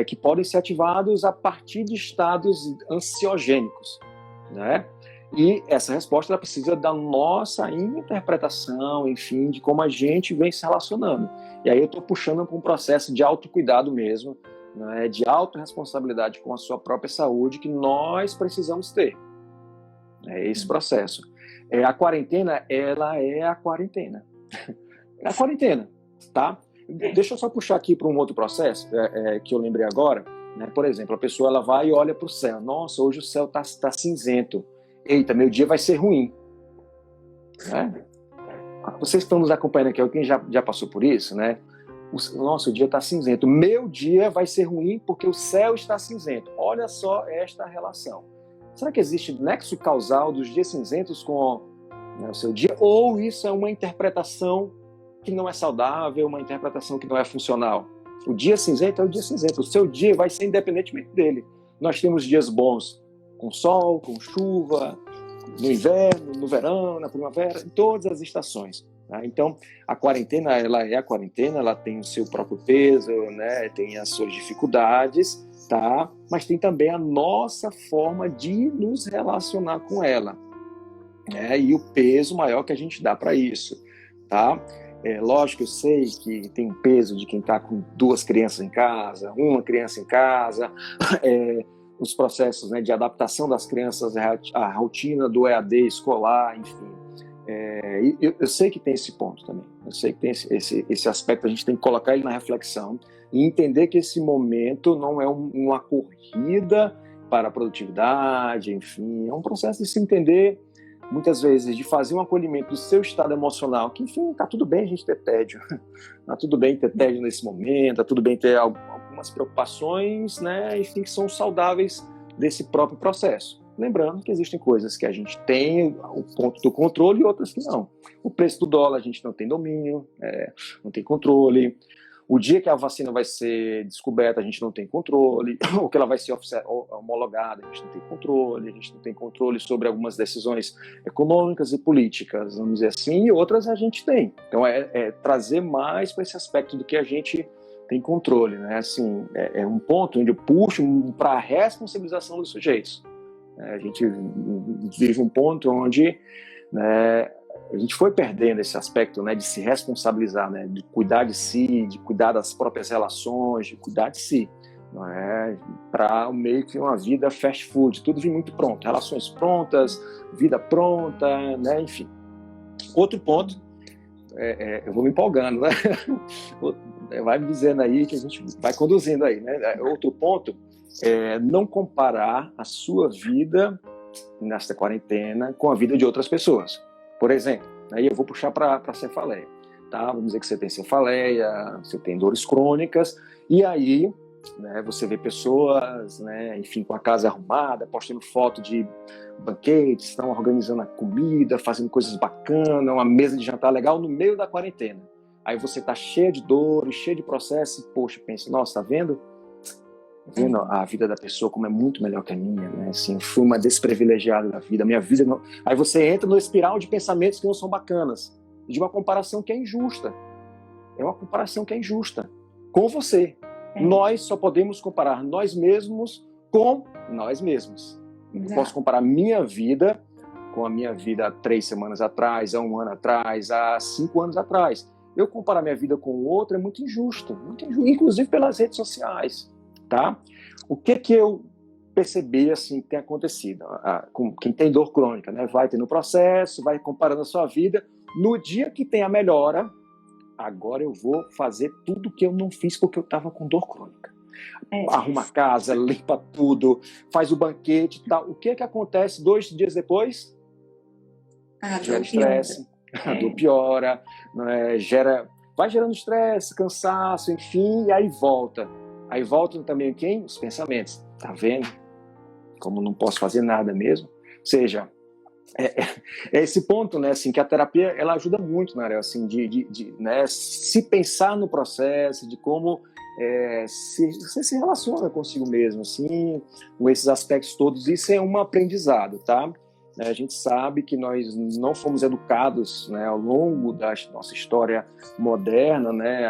que podem ser ativados a partir de estados ansiogênicos, né? E essa resposta ela precisa da nossa interpretação, enfim, de como a gente vem se relacionando. E aí eu estou puxando para um processo de autocuidado mesmo, né, de autorresponsabilidade com a sua própria saúde que nós precisamos ter. É esse processo. A quarentena, ela é a quarentena. É a quarentena, tá? Deixa eu só puxar aqui para um outro processo que eu lembrei agora. Né? Por exemplo, a pessoa ela vai e olha para o céu. Nossa, hoje o céu tá cinzento. Eita, meu dia vai ser ruim. Né? Vocês estão nos acompanhando aqui, alguém já passou por isso, né? Nossa, o dia está cinzento. Meu dia vai ser ruim porque o céu está cinzento. Olha só esta relação. Será que existe nexo causal dos dias cinzentos com, né, o seu dia? Ou isso é uma interpretação que não é saudável, uma interpretação que não é funcional. O dia cinzento é o dia cinzento. O seu dia vai ser independentemente dele. Nós temos dias bons com sol, com chuva, no inverno, no verão, na primavera, em todas as estações. Tá? Então, a quarentena, ela é a quarentena, ela tem o seu próprio peso, né? Tem as suas dificuldades, tá? Mas tem também a nossa forma de nos relacionar com ela, né? E o peso maior que a gente dá para isso. Tá? Lógico, eu sei que tem um peso de quem está com 2 crianças em casa, uma criança em casa, os processos, né, de adaptação das crianças à rotina do EAD escolar, enfim. Eu sei que tem esse ponto também, eu sei que tem esse aspecto, a gente tem que colocar ele na reflexão e entender que esse momento não é uma corrida para a produtividade, enfim, é um processo de se entender, muitas vezes, de fazer um acolhimento do seu estado emocional, que, enfim, está tudo bem a gente ter tédio, está tudo bem ter tédio nesse momento, está tudo bem ter algumas preocupações, né, enfim, que são saudáveis desse próprio processo. Lembrando que existem coisas que a gente tem o ponto do controle e outras que não. O preço do dólar a gente não tem domínio, não tem controle. O dia que a vacina vai ser descoberta, a gente não tem controle. O que ela vai ser homologada, a gente não tem controle. A gente não tem controle sobre algumas decisões econômicas e políticas, vamos dizer assim, e outras a gente tem. Então, trazer mais para esse aspecto do que a gente tem controle, né? Assim, é um ponto onde eu puxo para a responsabilização dos sujeitos. A gente vive um ponto onde, né, a gente foi perdendo esse aspecto, né, de se responsabilizar, né, de cuidar de si, de cuidar das próprias relações, de cuidar de si, não é? Para meio que uma vida fast food, tudo vem muito pronto, relações prontas, vida pronta, né, enfim. Outro ponto, eu vou me empolgando, né? Vai me dizendo aí que a gente vai conduzindo aí, né? Outro ponto é não comparar a sua vida nesta quarentena com a vida de outras pessoas. Por exemplo, aí eu vou puxar para a cefaleia, tá? Vamos dizer que você tem cefaleia, você tem dores crônicas, e aí, né, você vê pessoas, né, enfim, com a casa arrumada, postando foto de banquetes, estão organizando a comida, fazendo coisas bacanas, uma mesa de jantar legal no meio da quarentena. Aí você está cheio de dores, cheio de processo, e, poxa, pensa, nossa, tá vendo a vida da pessoa como é muito melhor que a minha, né? Assim, eu fui uma desprivilegiada da vida, a minha vida não... Aí você entra no espiral de pensamentos que não são bacanas, de uma comparação que é injusta. É uma comparação que é injusta com você. Nós só podemos comparar nós mesmos com nós mesmos. Eu posso comparar minha vida com a minha vida há 3 semanas atrás, há 1 ano atrás, há 5 anos atrás. Eu comparar minha vida com o outro é muito injusto, inclusive pelas redes sociais. Tá? O que eu percebi assim que tem acontecido com quem tem dor crônica, né? Vai tendo processo, vai comparando a sua vida. No dia que tem a melhora, agora eu vou fazer tudo que eu não fiz porque eu estava com dor crônica. Arruma a casa, limpa tudo, faz o banquete e tal. O que acontece 2 dias depois? Gera estresse, a dor piora, né? Vai gerando estresse, cansaço, enfim, e aí volta. Aí voltam também quem? Os pensamentos. Tá vendo? Como não posso fazer nada mesmo. Ou seja, é esse ponto, né, assim, que a terapia ela ajuda muito, né, assim, né, se pensar no processo, de como você se relaciona consigo mesmo, assim, com esses aspectos todos. Isso é um aprendizado, tá? A gente sabe que nós não fomos educados, né, ao longo da nossa história moderna, né,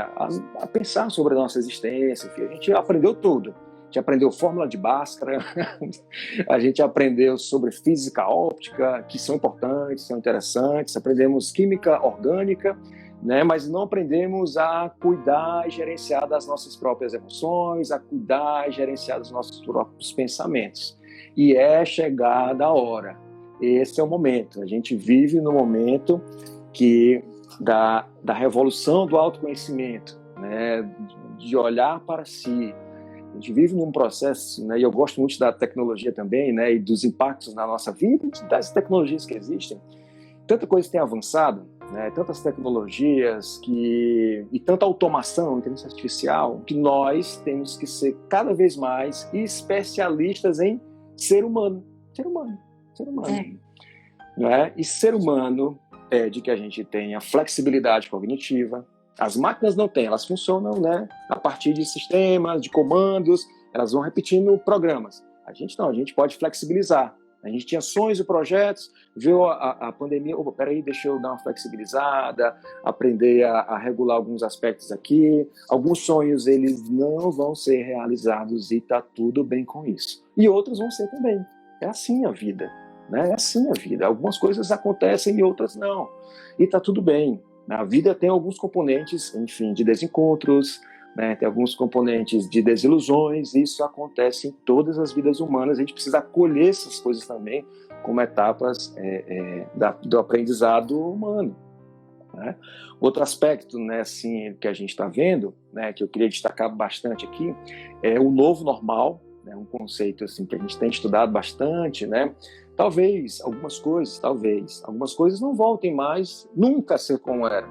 a pensar sobre a nossa existência. Enfim, a gente aprendeu tudo. A gente aprendeu fórmula de Bhaskara, a gente aprendeu sobre física óptica, que são importantes, são interessantes, aprendemos química orgânica, né, mas não aprendemos a cuidar e gerenciar das nossas próprias emoções, a cuidar e gerenciar dos nossos próprios pensamentos. E é chegada a hora. Esse é o momento. A gente vive no momento da revolução do autoconhecimento, né? De olhar para si. A gente vive num processo, né? E eu gosto muito da tecnologia também, né? E dos impactos na nossa vida, das tecnologias que existem. Tanta coisa tem avançado, né? Tantas tecnologias e tanta automação, inteligência artificial, que nós temos que ser cada vez mais especialistas em ser humano. Ser humano. Não é? E ser humano pede que a gente tenha flexibilidade cognitiva. As máquinas não têm, elas funcionam, né, a partir de sistemas, de comandos, elas vão repetindo programas. A gente não, a gente pode flexibilizar. A gente tinha sonhos e projetos, viu a pandemia, opa, peraí, deixa eu dar uma flexibilizada, aprender a regular alguns aspectos aqui. Alguns sonhos, eles não vão ser realizados e tá tudo bem com isso. E outros vão ser também. É assim a vida, né? É assim a vida. Algumas coisas acontecem e outras não. E tá tudo bem. A vida tem alguns componentes, enfim, de desencontros, né? Tem alguns componentes de desilusões, isso acontece em todas as vidas humanas, a gente precisa acolher essas coisas também como etapas do aprendizado humano, né? Outro aspecto, né, assim, que a gente está vendo, né, que eu queria destacar bastante aqui, é o novo normal, né, um conceito assim, que a gente tem estudado bastante, né? Talvez algumas coisas não voltem mais nunca a ser como era.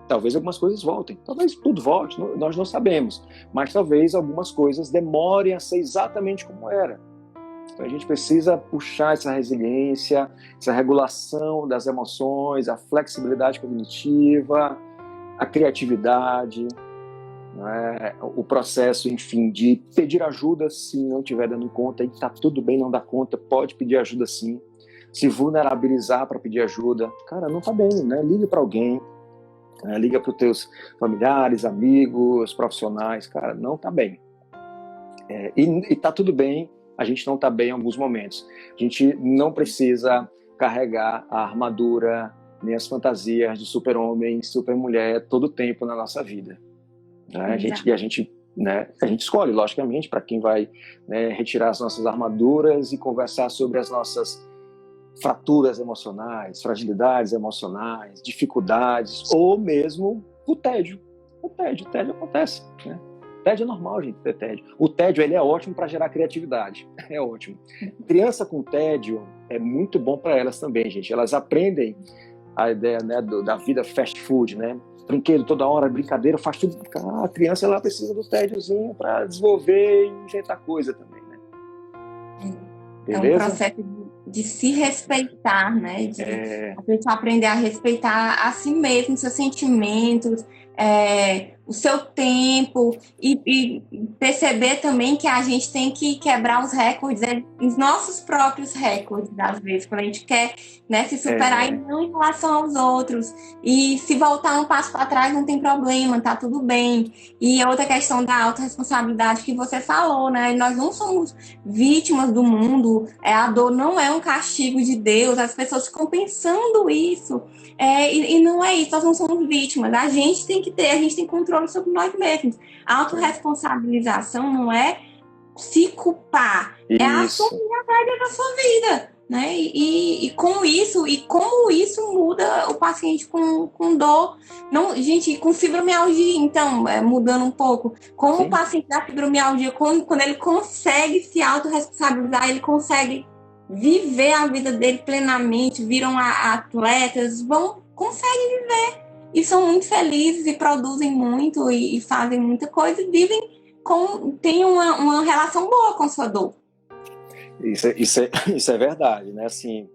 Talvez algumas coisas voltem, talvez tudo volte, nós não sabemos, mas talvez algumas coisas demorem a ser exatamente como era. Então a gente precisa puxar essa resiliência, essa regulação das emoções, a flexibilidade cognitiva, a criatividade, né? O processo, enfim, de pedir ajuda se não estiver dando conta, e está tudo bem não dar conta, pode pedir ajuda sim, se vulnerabilizar para pedir ajuda, cara, não está bem, né? Liga para alguém, liga para os teus familiares, amigos, profissionais, cara, não está bem. E tá tudo bem, a gente não está bem em alguns momentos. A gente não precisa carregar a armadura, nem as fantasias de super-homem, super-mulher todo o tempo na nossa vida. Né? A gente escolhe, logicamente, para quem vai, né, retirar as nossas armaduras e conversar sobre as nossas fraturas emocionais, fragilidades emocionais, dificuldades, ou mesmo o tédio. O tédio acontece, né? O tédio é normal, gente, ter tédio. O tédio, ele é ótimo para gerar criatividade, é ótimo. Criança com tédio é muito bom para elas também, gente. Elas aprendem a ideia, né, da vida fast food, né? Brinquedo toda hora, brincadeira, faz tudo. A criança, ela precisa do tédiozinho para desenvolver e inventar coisa também, né? Beleza? É um processo de se respeitar, né? De a pessoa aprender a respeitar a si mesmo, seus sentimentos, o seu tempo, e perceber também que a gente tem que quebrar os recordes, os nossos próprios recordes, às vezes, quando a gente quer, né, se superar e não em relação aos outros. E se voltar um passo para trás não tem problema, tá tudo bem. E outra questão da autorresponsabilidade que você falou, né? Nós não somos vítimas do mundo, a dor não é um castigo de Deus, as pessoas ficam pensando isso. E não é isso, nós não somos vítimas. A gente tem controle sobre nós mesmos. A autorresponsabilização não é se culpar, isso. É assumir a rédea da sua vida, né? E com isso, e como isso muda o paciente com dor, não, gente, com fibromialgia, então, mudando um pouco, como Sim. O paciente da fibromialgia, quando ele consegue se autorresponsabilizar, ele consegue viver a vida dele plenamente, viram atletas, conseguem viver e são muito felizes e produzem muito e fazem muita coisa e vivem têm uma relação boa com sua dor. Isso é verdade, né? Assim,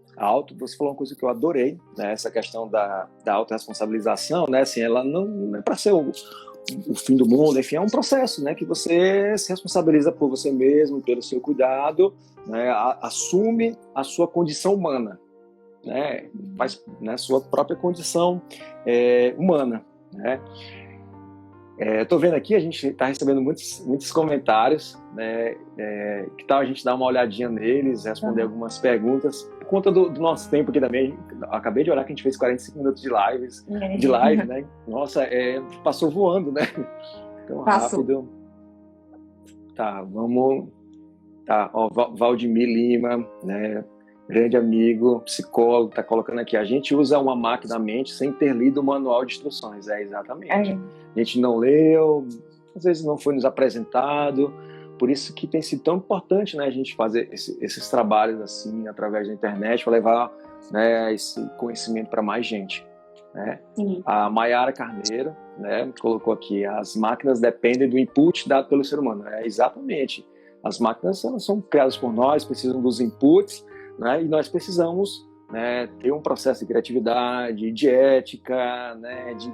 você falou uma coisa que eu adorei, né? Essa questão da autorresponsabilização, né? Assim, ela não é para ser o fim do mundo, enfim, é um processo, né? Que você se responsabiliza por você mesmo, pelo seu cuidado, né? Assume a sua condição humana, né? Faz, né, sua própria condição humana, né? Estou vendo aqui, a gente está recebendo muitos comentários, né? Que tal a gente dar uma olhadinha neles, responder algumas perguntas, por conta do nosso tempo aqui também. Acabei de olhar que a gente fez 45 minutos de live, né? Nossa, passou voando, né? Tão rápido. Tá, vamos... Tá, ó, Valdemir Lima, né? Grande amigo, psicólogo, está colocando aqui. A gente usa uma máquina da mente sem ter lido o manual de instruções. Exatamente. A gente não leu, às vezes não foi nos apresentado. Por isso que tem sido tão importante, né, a gente fazer esses trabalhos assim, através da internet, para levar, né, esse conhecimento para mais gente. Né? A Maiara Carneiro, né, colocou aqui: as máquinas dependem do input dado pelo ser humano. Exatamente. As máquinas, elas são criadas por nós, precisam dos inputs, né? E nós precisamos né, ter um processo de criatividade, de ética, né, de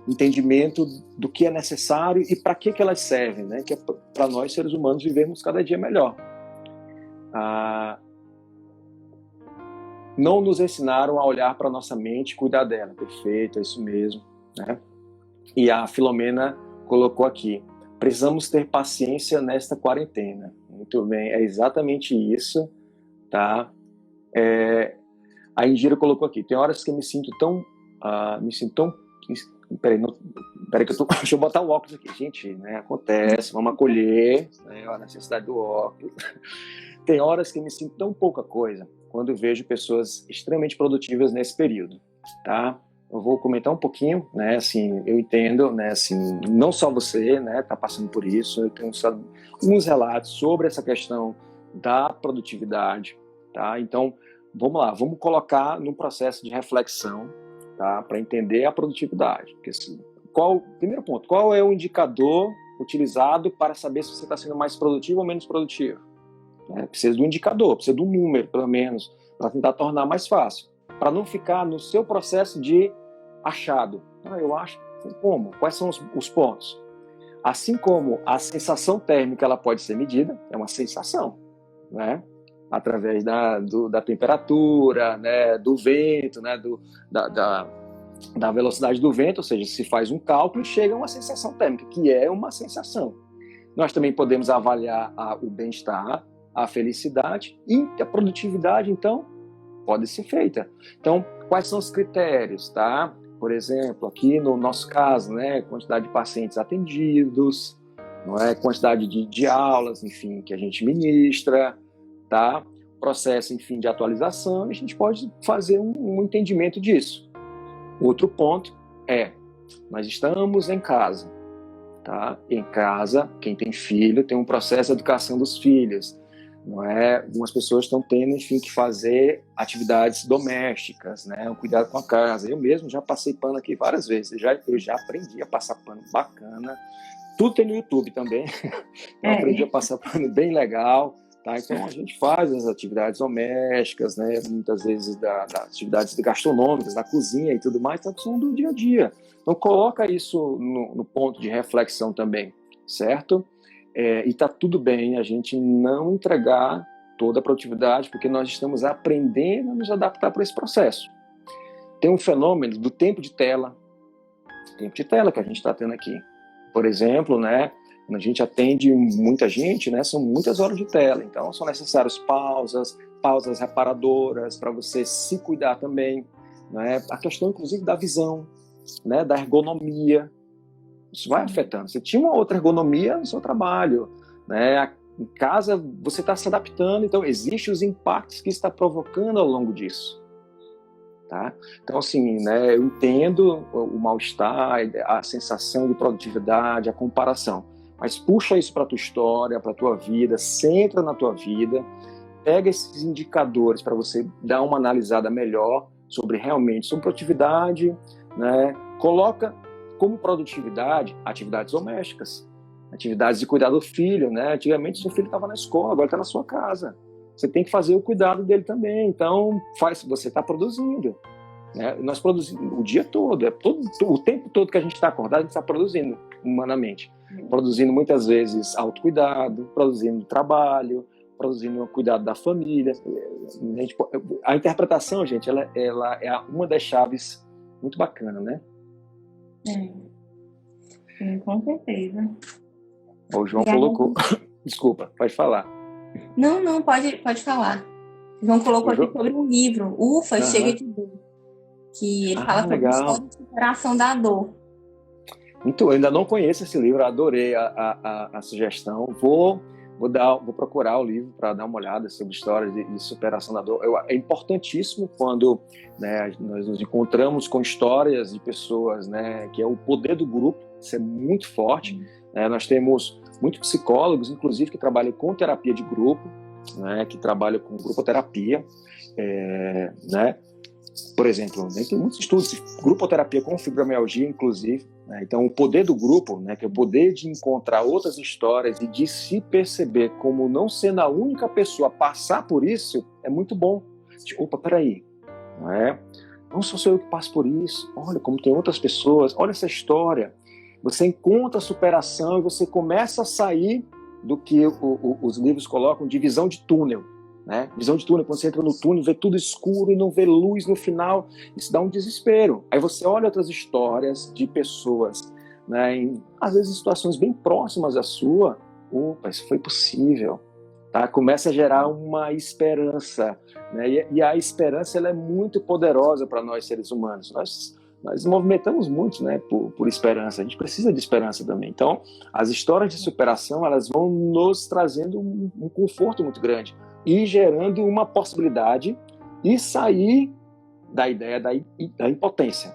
entendimento do que é necessário e para que elas servem, né, que é para nós, seres humanos, vivermos cada dia melhor. Não nos ensinaram a olhar para a nossa mente e cuidar dela. Perfeito, é isso mesmo, né? E a Filomena colocou aqui: precisamos ter paciência nesta quarentena. Muito bem, é exatamente isso, tá? A Indira colocou aqui: tem horas que eu me sinto tão... Peraí, que deixa eu botar o óculos aqui. Gente, né, acontece, vamos acolher, né, a necessidade do óculos. Tem horas que eu me sinto tão pouca coisa quando vejo pessoas extremamente produtivas nesse período, tá? Eu vou comentar um pouquinho, né, assim, eu entendo, né, assim, não só você, né, tá passando por isso, eu tenho alguns relatos sobre essa questão da produtividade, tá? Então, vamos lá, vamos colocar num processo de reflexão, tá, para entender a produtividade. Porque, assim, primeiro ponto, qual é o indicador utilizado para saber se você está sendo mais produtivo ou menos produtivo? Precisa do indicador, precisa do número, pelo menos, para tentar tornar mais fácil, para não ficar no seu processo de achado. Eu acho, como? Quais são os pontos? Assim como a sensação térmica ela pode ser medida, é uma sensação, né? Através da temperatura, né? Do vento, né? Da velocidade do vento, ou seja, se faz um cálculo e chega a uma sensação térmica, que é uma sensação. Nós também podemos avaliar o bem-estar, a felicidade e a produtividade, então, pode ser feita. Então, quais são os critérios, tá? Por exemplo, aqui no nosso caso, né, quantidade de pacientes atendidos, não é? Quantidade de aulas, enfim, que a gente ministra, tá? Processo, enfim, de atualização, a gente pode fazer um entendimento disso. Outro ponto nós estamos em casa, tá? Em casa, quem tem filho tem um processo de educação dos filhos, não é? Algumas pessoas estão tendo, enfim, que fazer atividades domésticas, né? Um cuidado com a casa. Eu mesmo já passei pano aqui várias vezes. Eu já aprendi a passar pano bacana. Tudo tem no YouTube também. Eu aprendi a passar pano bem legal, tá? Então a gente faz as atividades domésticas, né? Muitas vezes das atividades gastronômicas, da cozinha e tudo mais, tá tudo do dia a dia. Então coloca isso no ponto de reflexão também, certo? E está tudo bem a gente não entregar toda a produtividade, porque nós estamos aprendendo a nos adaptar para esse processo. Tem um fenômeno do tempo de tela que a gente está tendo aqui. Por exemplo, né, quando a gente atende muita gente, né, são muitas horas de tela, então são necessárias pausas reparadoras para você se cuidar também, né? A questão, inclusive, da visão, né, da ergonomia. Isso vai afetando. Você tinha uma outra ergonomia no seu trabalho, né? Em casa você está se adaptando, então existem os impactos que está provocando ao longo disso, tá? Então, assim, né, eu entendo o mal-estar, a sensação de produtividade, a comparação, mas puxa isso para a tua história, para a tua vida, centra na tua vida, pega esses indicadores para você dar uma analisada melhor sobre produtividade, né? Coloca como produtividade atividades domésticas, atividades de cuidar do filho, né? Antigamente seu filho estava na escola, agora está na sua casa. Você tem que fazer o cuidado dele também. Então, você está produzindo, né? Nós produzimos o dia todo, o tempo todo que a gente está acordado, a gente está produzindo humanamente. Produzindo muitas vezes autocuidado, produzindo trabalho, produzindo o cuidado da família. A interpretação, gente, ela é uma das chaves muito bacana, né? Sim, com certeza. O João colocou... Desculpa, pode falar. Não, pode falar. O João colocou aqui sobre um livro, Ufa, Chega de Dor, que ele fala sobre a história de superação da dor. Eu ainda não conheço esse livro, adorei a sugestão. Vou procurar o livro para dar uma olhada sobre histórias de superação da dor. É importantíssimo quando, né, nós nos encontramos com histórias de pessoas, né, que é o poder do grupo, isso é muito forte. Nós temos muitos psicólogos, inclusive, que trabalham com terapia de grupo, né, que trabalham com grupoterapia, né? Por exemplo, né, tem muitos estudos de grupoterapia com fibromialgia, inclusive, né? Então, o poder do grupo, né, que é o poder de encontrar outras histórias e de se perceber como não sendo a única pessoa a passar por isso, é muito bom. Opa, peraí, não é? Não só sou eu que passo por isso, olha como tem outras pessoas, olha essa história. Você encontra a superação e você começa a sair do que os livros colocam de visão de túnel, né? Visão de túnel, quando você entra no túnel, vê tudo escuro e não vê luz no final, isso dá um desespero. Aí você olha outras histórias de pessoas, né, às vezes em situações bem próximas à sua, opa, isso foi possível. Tá? Começa a gerar uma esperança, né? E a esperança ela é muito poderosa para nós seres humanos. Nós movimentamos muito, né, por esperança. A gente precisa de esperança também. Então, as histórias de superação elas vão nos trazendo um conforto muito grande e gerando uma possibilidade de sair da ideia da impotência,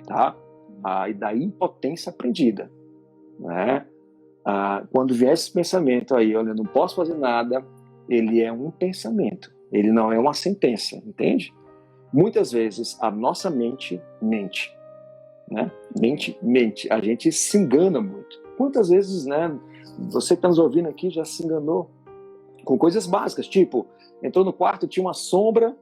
tá? Da impotência aprendida, né? Quando vier esse pensamento aí, olha, eu não posso fazer nada, ele é um pensamento, ele não é uma sentença, entende? Muitas vezes a nossa mente mente, né? Mente, a gente se engana muito. Quantas vezes, né, você que está nos ouvindo aqui já se enganou com coisas básicas, tipo, entrou no quarto, tinha uma sombra,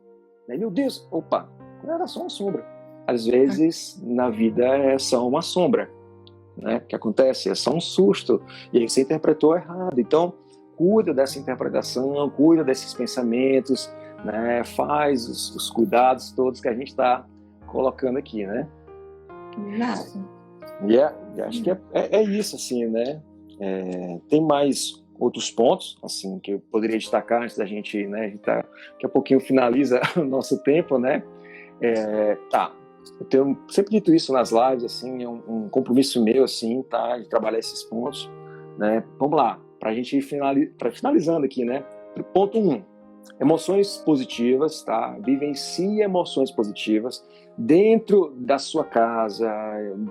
né? Meu Deus, opa, era só uma sombra. Às vezes, na vida é só uma sombra. Né, que acontece, é só um susto, e aí você interpretou errado. Então, cuida dessa interpretação, cuida desses pensamentos, né, faz os cuidados todos que a gente está colocando aqui, né? Exato. E acho que é isso, assim, né? Tem mais outros pontos, assim, que eu poderia destacar antes da gente, né? A gente daqui a pouquinho finaliza o nosso tempo, né? Tá. Eu tenho sempre dito isso nas lives, assim, é um compromisso meu, assim, tá, de trabalhar esses pontos, né? Vamos lá, para a gente ir finalizando aqui, né? Ponto 1, emoções positivas, tá? Vivencie emoções positivas dentro da sua casa,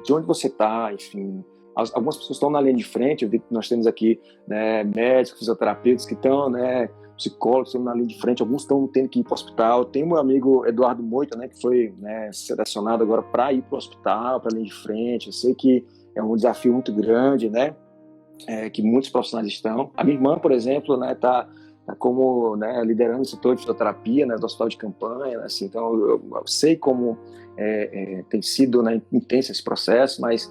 de onde você está, enfim. Algumas pessoas estão na linha de frente, eu vi que nós temos aqui, né, médicos, fisioterapeutas que estão, né, psicólogos estão na linha de frente, alguns estão tendo que ir para o hospital. Tem meu amigo Eduardo Moita, né, que foi, né, selecionado agora para ir para o hospital, para a linha de frente. Eu sei que é um desafio muito grande, né, que muitos profissionais estão. A minha irmã, por exemplo, né, tá como, né, liderando o setor de fisioterapia, né, do hospital de campanha, né, assim, então eu sei como tem sido, né, intenso esse processo, mas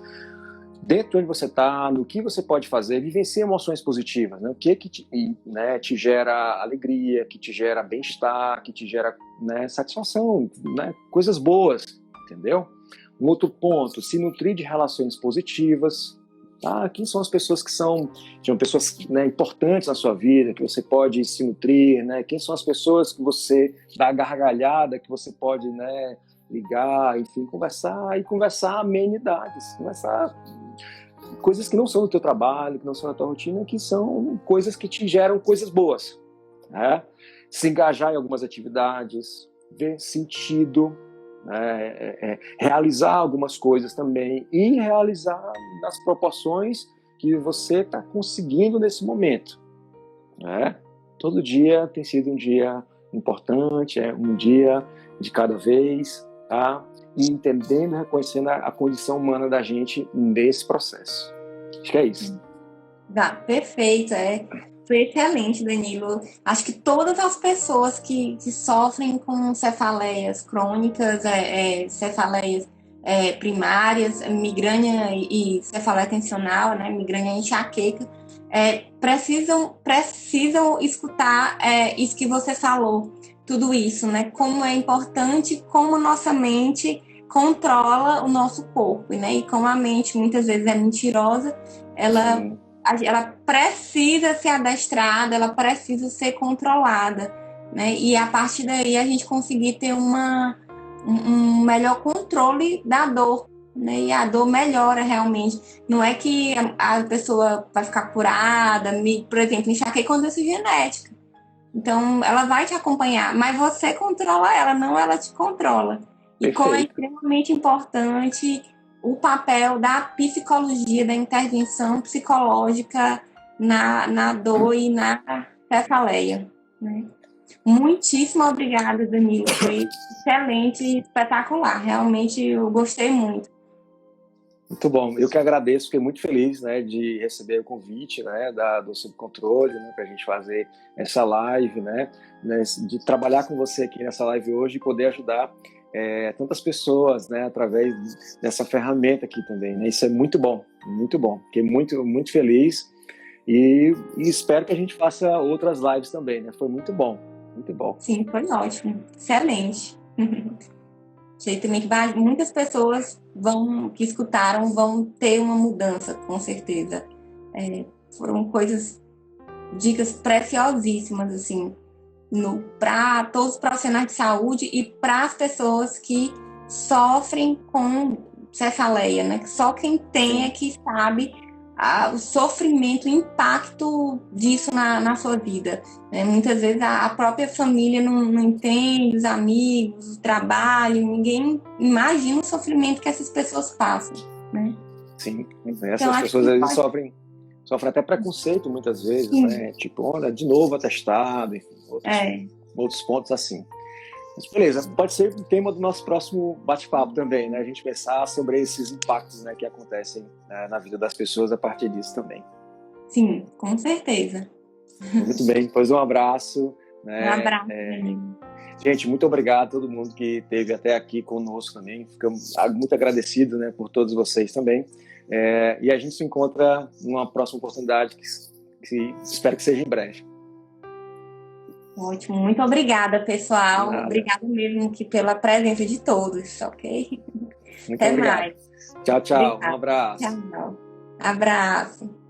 dentro de onde você está, no que você pode fazer, vivencie emoções positivas, né? O que te gera alegria, que te gera bem-estar, que te gera, né, satisfação, né? Coisas boas, entendeu? Um outro ponto, se nutrir de relações positivas. Quem são as pessoas que são pessoas, né, importantes na sua vida, que você pode se nutrir, né? Quem são as pessoas que você dá gargalhada, que você pode, né, ligar, enfim, conversar amenidades, conversar coisas que não são do teu trabalho, que não são da tua rotina, que são coisas que te geram coisas boas, né? Se engajar em algumas atividades, ver sentido, realizar algumas coisas também e realizar nas proporções que você está conseguindo nesse momento, né? Todo dia tem sido um dia importante, um dia de cada vez, tá? E entendendo, reconhecendo a condição humana da gente nesse processo. Acho que é isso. Perfeito, foi excelente, Danilo. Acho que todas as pessoas que sofrem com cefaleias crônicas, cefaleias primárias, migrânia e cefaleia tensional, né, migrânia e enxaqueca, precisam escutar isso que você falou, tudo isso, né? Como é importante, como nossa mente controla o nosso corpo, né? E como a mente muitas vezes é mentirosa, ela precisa ser adestrada, ela precisa ser controlada, né? E a partir daí a gente conseguir ter um melhor controle da dor, né? E a dor melhora realmente. Não é que a pessoa vai ficar curada, por exemplo, enxaqueca com doença genética. Então, ela vai te acompanhar, mas você controla ela, não ela te controla. E como é extremamente importante o papel da psicologia, da intervenção psicológica na dor e na cefaleia, né? Muitíssimo obrigada, Danilo. Foi excelente e espetacular. Realmente eu gostei muito. Muito bom. Eu que agradeço, fiquei muito feliz, né, de receber o convite, né, do Subcontrole, né, para a gente fazer essa live, né, de trabalhar com você aqui nessa live hoje e poder ajudar tantas pessoas, né, através dessa ferramenta aqui também, né. Isso é muito bom, muito bom. Fiquei muito, muito feliz e espero que a gente faça outras lives também, né. Foi muito bom, muito bom. Sim, foi ótimo, excelente. Sei também que muitas pessoas que escutaram vão ter uma mudança, com certeza. Foram dicas preciosíssimas, assim, para todos os profissionais de saúde e para as pessoas que sofrem com cefaleia, né? Que só quem tem é que sabe o sofrimento, o impacto disso na sua vida. Né? Muitas vezes a própria família não entende, os amigos, o trabalho, ninguém imagina o sofrimento que essas pessoas passam. Né? Sim, essas pessoas às vezes sofrem até preconceito muitas vezes, né? Tipo, olha, de novo atestado, enfim, outros pontos assim. Mas beleza, pode ser o tema do nosso próximo bate-papo também, né? A gente pensar sobre esses impactos, né, que acontecem, né, na vida das pessoas a partir disso também. Sim, com certeza. Muito bem, pois um abraço. Né? Um abraço. Gente, muito obrigado a todo mundo que esteve até aqui conosco também. Ficamos muito agradecidos, né, por todos vocês também. E a gente se encontra numa próxima oportunidade que espero que seja em breve. Ótimo, muito obrigada, pessoal. Obrigada mesmo pela presença de todos, ok? Muito obrigado. Mais. Tchau, tchau. Obrigada. Um abraço. Tchau. Abraço.